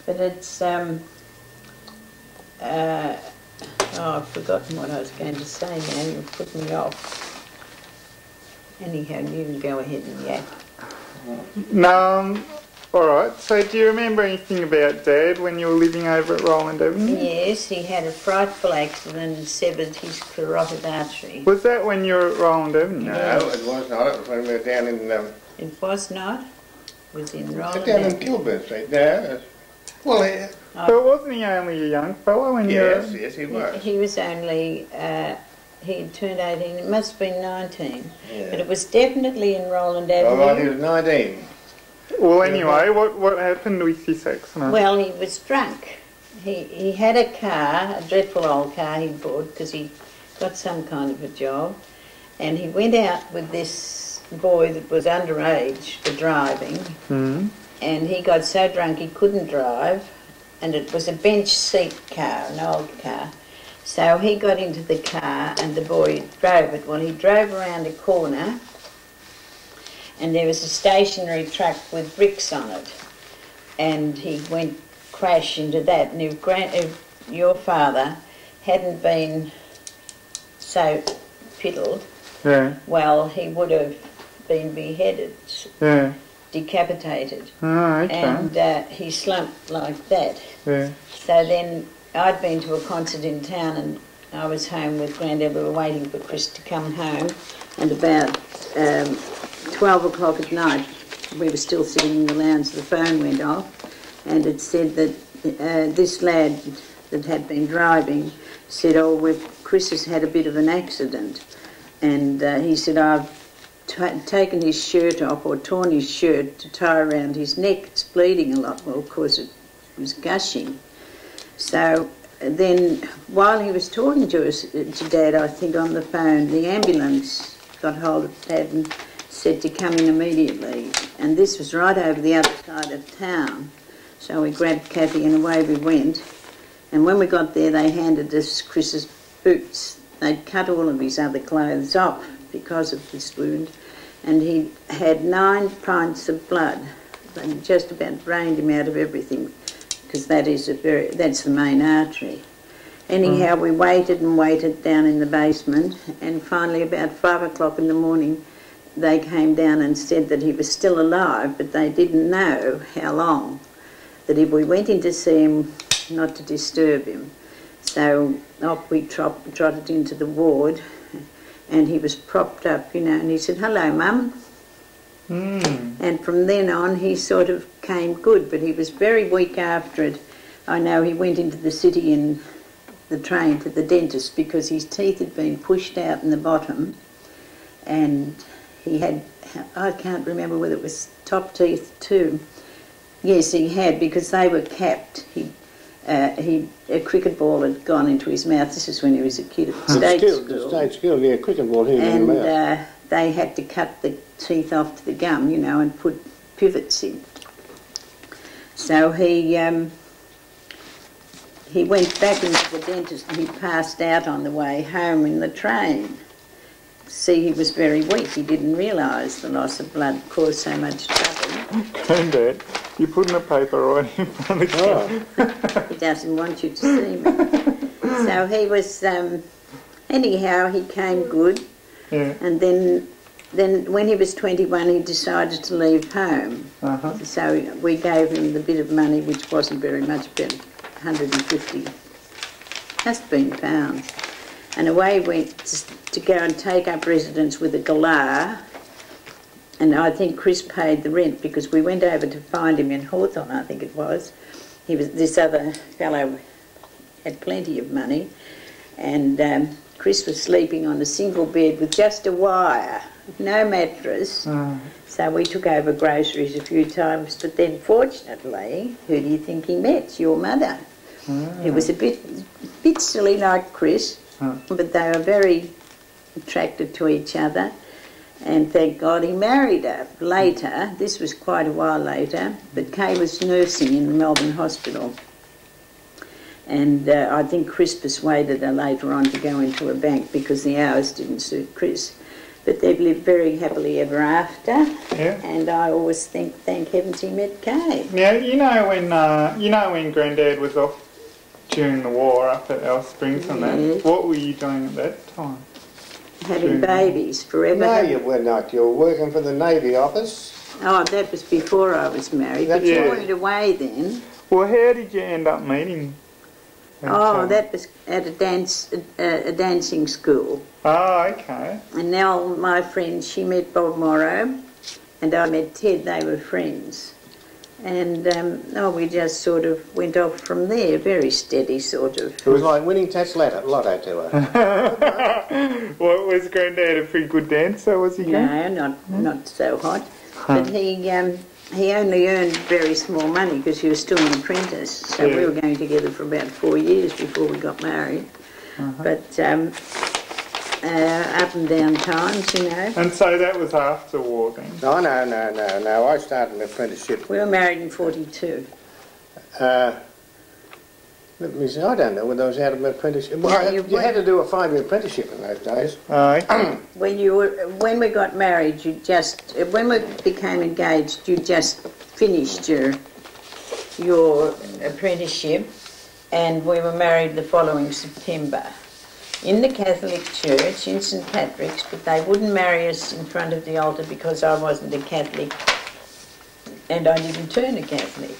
But it's, oh, I've forgotten what I was going to say now, you've put me off. Anyhow, you can go ahead and yak. No, alright, so do you remember anything about Dad when you were living over at Roland Avenue? Yes, he had a frightful accident and severed his carotid artery. Was that when you were at Roland Avenue? No, it was not. It was when we were down in... It was not? It was in Roland down Avenue. in Kilburn Street. No, well, But wasn't he only a young fellow when you were... Yes, he was. He was only... he had turned 18, it must have been 19. Yeah. But it was definitely in Roland Avenue. All right, he was 19. Well, anyway, what happened with this accident? Well, he was drunk. He had a car, a dreadful old car he bought because he got some kind of a job, and he went out with this boy that was underage for driving, and he got so drunk he couldn't drive, and it was a bench seat car, an old car. So he got into the car and the boy drove it. Well, he drove around a corner and there was a stationary truck with bricks on it, and he went crash into that. And if your father hadn't been so piddled, well, he would have been beheaded, decapitated. Oh, okay. And he slumped like that. Yeah. So then I'd been to a concert in town and I was home with Grandad. We were waiting for Chris to come home, and about 12 o'clock at night we were still sitting in the lounge. The phone went off and it said that this lad that had been driving said, oh, Chris has had a bit of an accident, and he said, I've taken his shirt off or torn his shirt to tie around his neck. It's bleeding a lot. Well, of course it was gushing. So then, while he was talking to Dad, I think on the phone, the ambulance got hold of Dad and said to come in immediately. And this was right over the other side of town. So we grabbed Kathy and away we went. And when we got there, they handed us Chris's boots. They'd cut all of his other clothes off because of this wound. And he had 9 pints of blood. They just about drained him out of everything, because that's the main artery. Anyhow, we waited and waited down in the basement, and finally about 5 o'clock in the morning they came down and said that he was still alive, but they didn't know how long, that if we went in to see him, not to disturb him. So off we trotted into the ward, and he was propped up, you know, and he said, hello, Mum. And from then on he sort of came good, but he was very weak after it. I know he went into the city in the train to the dentist because his teeth had been pushed out in the bottom, and he had, I can't remember whether it was top teeth too. Yes, he had, because they were capped. A cricket ball had gone into his mouth. This is when he was a kid at the state school. The state school, yeah, cricket ball here in the mouth. And they had to cut the teeth off to the gum, you know, and put pivots in. So he went back into the dentist and he passed out on the way home in the train. See, he was very weak. He didn't realise the loss of blood caused so much trouble. Granddad, you're putting a paper right in front of him. He doesn't want you to see me. So he was, anyhow, he came good. Yeah. And then when he was 21, he decided to leave home. So we gave him the bit of money, which wasn't very much, about 150, must have been pounds. And away he went to go and take up residence with a galah. And I think Chris paid the rent because we went over to find him in Hawthorne, I think it was. This other fellow had plenty of money, and Chris was sleeping on a single bed with just a wire, no mattress. So we took over groceries a few times, but then fortunately, who do you think he met? Your mother. It was a bit silly like Chris, but they were very attracted to each other, and thank God he married her. Later, this was quite a while later, but Kay was nursing in the Melbourne hospital. And I think Chris persuaded her later on to go into a bank because the hours didn't suit Chris. But they've lived very happily ever after. Yeah. And I always think, thank heavens he met Kay. Now you know when Grandad was off during the war up at Alice Springs and that. What were you doing at that time? Having babies forever. No, you were not. You were working for the Navy office. Oh, that was before I was married, but you weren't away then. Well, how did you end up meeting? That was at a dancing school. Oh, okay. And now my friend, she met Bob Morrow, and I met Ted. They were friends. And we just sort of went off from there, very steady sort of. It was like winning Tats Lotto to her. Well, was Grandad a pretty good dancer, was he? No, not so hot. But he only earned very small money because he was still an apprentice. So we were going together for about 4 years before we got married. But up and down times, you know. And so that was after war then? No. I started an apprenticeship. We were married in 42. Let me see, I don't know whether I was out of my apprenticeship. Well, you had to do a 5-year apprenticeship in those days. When we got married, when we became engaged, you just finished your apprenticeship, and we were married the following September. In the Catholic Church in St Patrick's, but they wouldn't marry us in front of the altar because I wasn't a Catholic and I didn't turn a Catholic.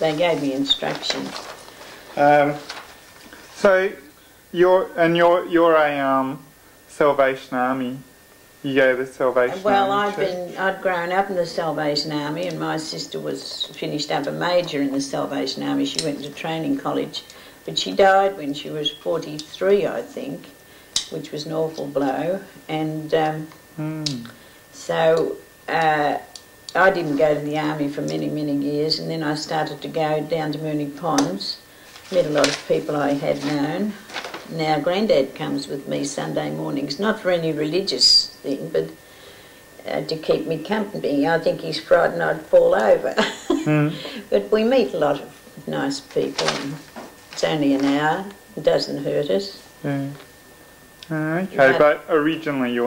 They gave me instruction. So you're a Salvation Army. You go to the Salvation Army. Well, I'd grown up in the Salvation Army, and my sister was finished up a major in the Salvation Army. She went to training college. But she died when she was 43, I think, which was an awful blow. And so I didn't go to the army for many, many years, and then I started to go down to Mooney Ponds, met a lot of people I had known. Now Grandad comes with me Sunday mornings, not for any religious thing, but to keep me company. I think he's frightened I'd fall over. But we meet a lot of nice people. And it's only an hour, it doesn't hurt us. Yeah. Okay, but originally you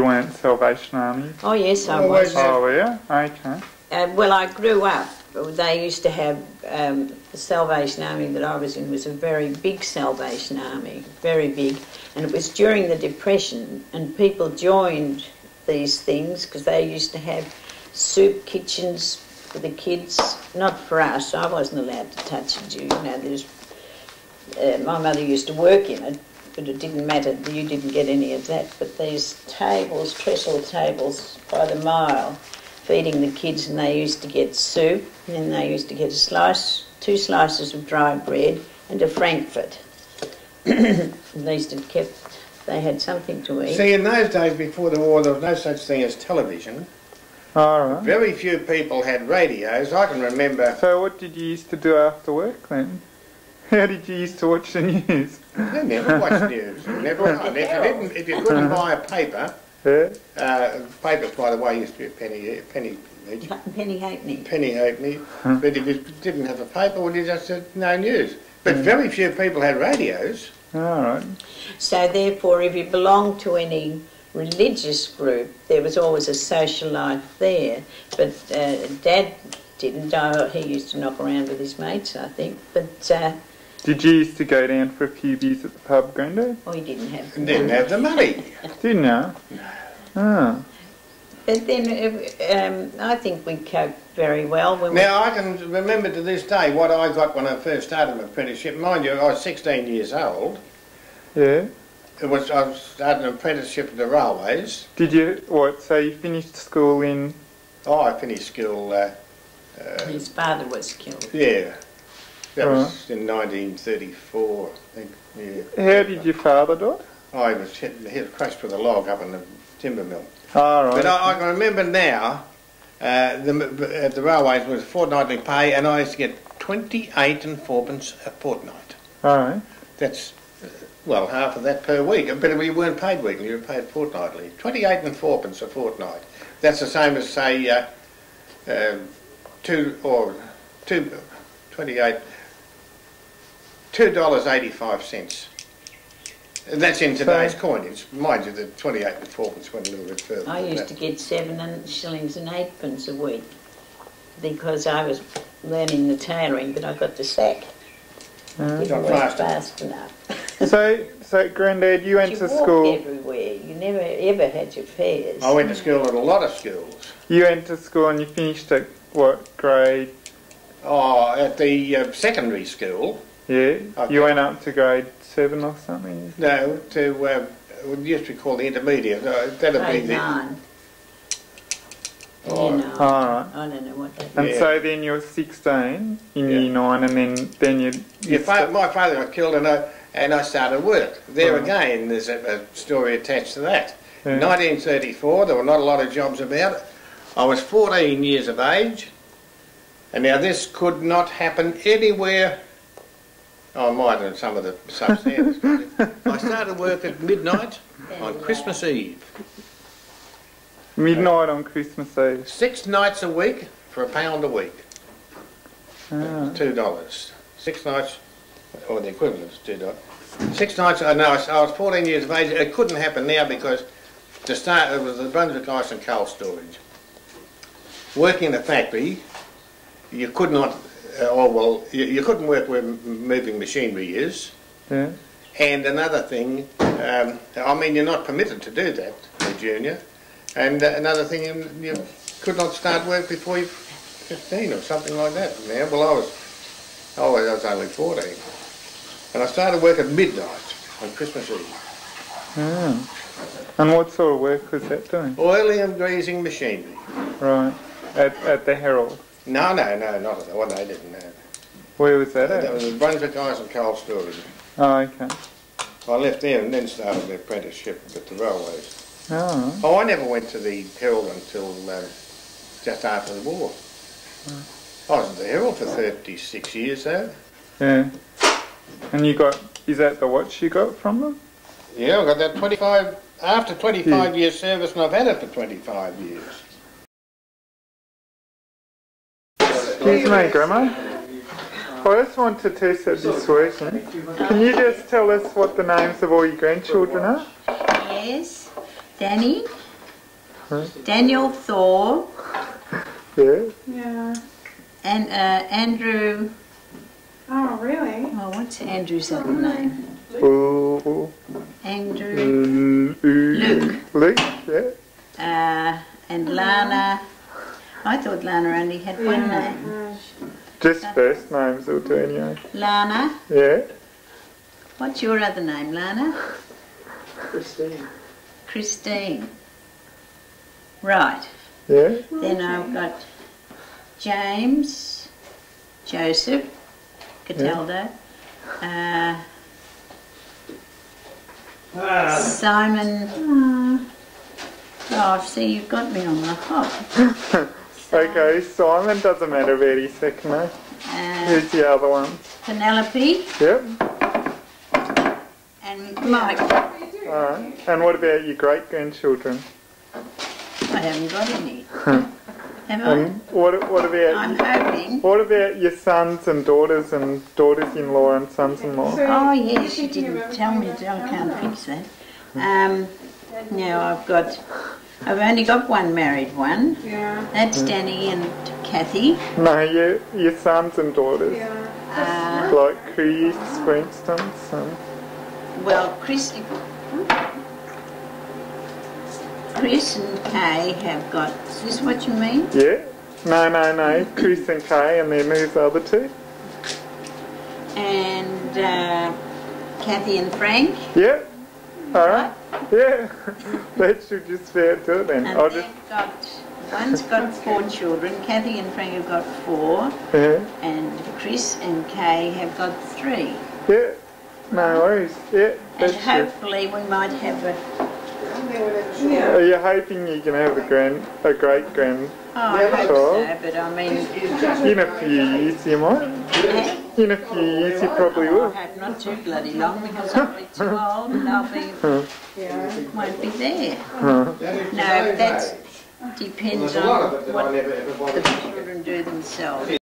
weren't Salvation Army? Oh yes, I was. Oh yeah? Okay. Well, I grew up, they used to have, the Salvation Army that I was in was a very big Salvation Army, very big, and it was during the Depression, and people joined these things because they used to have soup kitchens for the kids, not for us. I wasn't allowed to touch it, you know. My mother used to work in it, but it didn't matter, you didn't get any of that. But these tables, trestle tables by the mile, feeding the kids, and they used to get soup, and then they used to get two slices of dry bread and a Frankfurt. At least they had something to eat. See, in those days before the war, there was no such thing as television. All right. Very few people had radios. I can remember... So what did you used to do after work then? How did you used to watch the news? I never watched news. If you couldn't buy a paper... papers, by the way, used to be a penny each. Penny halfpenny. Penny halfpenny. But if you didn't have a paper, well, you just said no news. But very few people had radios. All right. So therefore, if you belonged to any religious group, there was always a social life there. But Dad didn't. He used to knock around with his mates, I think. But did you used to go down for a few beers at the pub, Grandad? Oh, he didn't have the money. Didn't have the money. Didn't you? No. Oh. But then I think we coped very well. Now, I can remember to this day what I got when I first started my apprenticeship. Mind you, I was 16 years old. Yeah. I was starting an apprenticeship at the railways. Did you, so you finished school in... Oh, I finished school... his father was killed. Yeah. That was in 1934, I think. Yeah. How did your father die? Oh, he was crushed with a log up in the timber mill. Oh, right. But I can remember now, at the railways was fortnightly pay, and I used to get 28 and fourpence a fortnight. All right. That's, well, half of that per week. But we weren't paid weekly, you were paid fortnightly. 28 and fourpence a fortnight. That's the same as, say, $2.85 That's in today's coinage. Mind you, the 28 before which went a little bit further. I used to get 7 shillings and 8pence a week because I was learning the tailoring, but I got the sack. Didn't work fast enough. So Grandad, you went to You school. walked everywhere. You never ever had your fares. I went to school at a lot of schools. You went to school and you finished at what grade? Oh, at the secondary school. Yeah. Okay. You went up to grade 7 or something. No, to what used to be called the intermediate. That'd be Grade the 9. Oh, Year 9. alright. I don't know what that And is. so then you were 16 in Yeah. year 9, and then you. my father got killed, and I started work. There Right. again, there's a story attached to that. Yeah. 1934, there were not a lot of jobs about. I was 14 years of age, and now this could not happen anywhere. I might in some of the substandards. I started work at midnight on Christmas Eve. Midnight on Christmas Eve. 6 nights a week for £1 a week. Ah. $2. 6 nights, or the equivalent is $2. 6 nights, I was 14 years of age. It couldn't happen now because to start it was the Brunswick Ice and Coal Storage. Working in a factory, you could not, you couldn't work where moving machinery is. Yeah. And another thing, I mean, you're not permitted to do that, a junior. And another thing, you could not start work before you're 15 or something like that. Now, well, I was only 14. And I started work at midnight on Christmas Eve. Ah. And what sort of work was that doing? Oiling and greasing machinery. Right. At the Herald. No, not at that one. They didn't know. Where was that That at? was the Brunswick Ice and Coal Storage. Oh, okay. I left there and then started the apprenticeship at the railways. Oh. Oh, I never went to the Herald until just after the war. I was at the Herald for 36 years though. Yeah. And you got, is that the watch you got from them? Yeah, I got that 25, after 25 years service, and I've had it for 25 years. Excuse me, Grandma. I just want to test that this working. Can you just tell us what the names of all your grandchildren are? Yes. Danny. Daniel Thor. Yeah. Yeah. And Andrew. Oh, really? Oh, what's Andrew's other name? Ooh. Andrew. Luke. Luke, yeah. And Lana. I thought Lana only had one name. Just first names will do anyway. Lana. Yeah. What's your other name, Lana? Christine. Christine. Right. Yeah. Then I've got James, Joseph, Cataldo, Simon. Oh, see, you've got me on the hop. Okay, Simon, doesn't matter about his second name. Who's the other one? Penelope Yep. and Mike. Alright. And what about your great-grandchildren? I haven't got any. Have I? And what about I'm hoping. what about your sons and daughters-in-law and sons-in-law? Oh yes, you didn't tell me. I can't fix that. Now I've only got one married one. Yeah. That's Danny and Kathy. No, your sons and daughters. Yeah. Like Chris, for instance. Well, Chris and Kay have got. Is this what you mean? Yeah. No. Chris and Kay, and then who's the other two? And Kathy and Frank. Yeah. Alright. Yeah. That should just be it to it then. And I'll they've just. got. One's got 4 children. Kathy and Frank have got 4, Yeah. and Chris and Kay have got 3. Yeah. No worries. Yeah. And That's it. hopefully we might have a. Yeah. Are you hoping you can have a great-grand? Oh, I hope so, but I mean. In a few years you might. In a few years you probably I will. hope not too bloody long because I'll be too old and I'll be. Won't be there. No, that depends on what the children do themselves.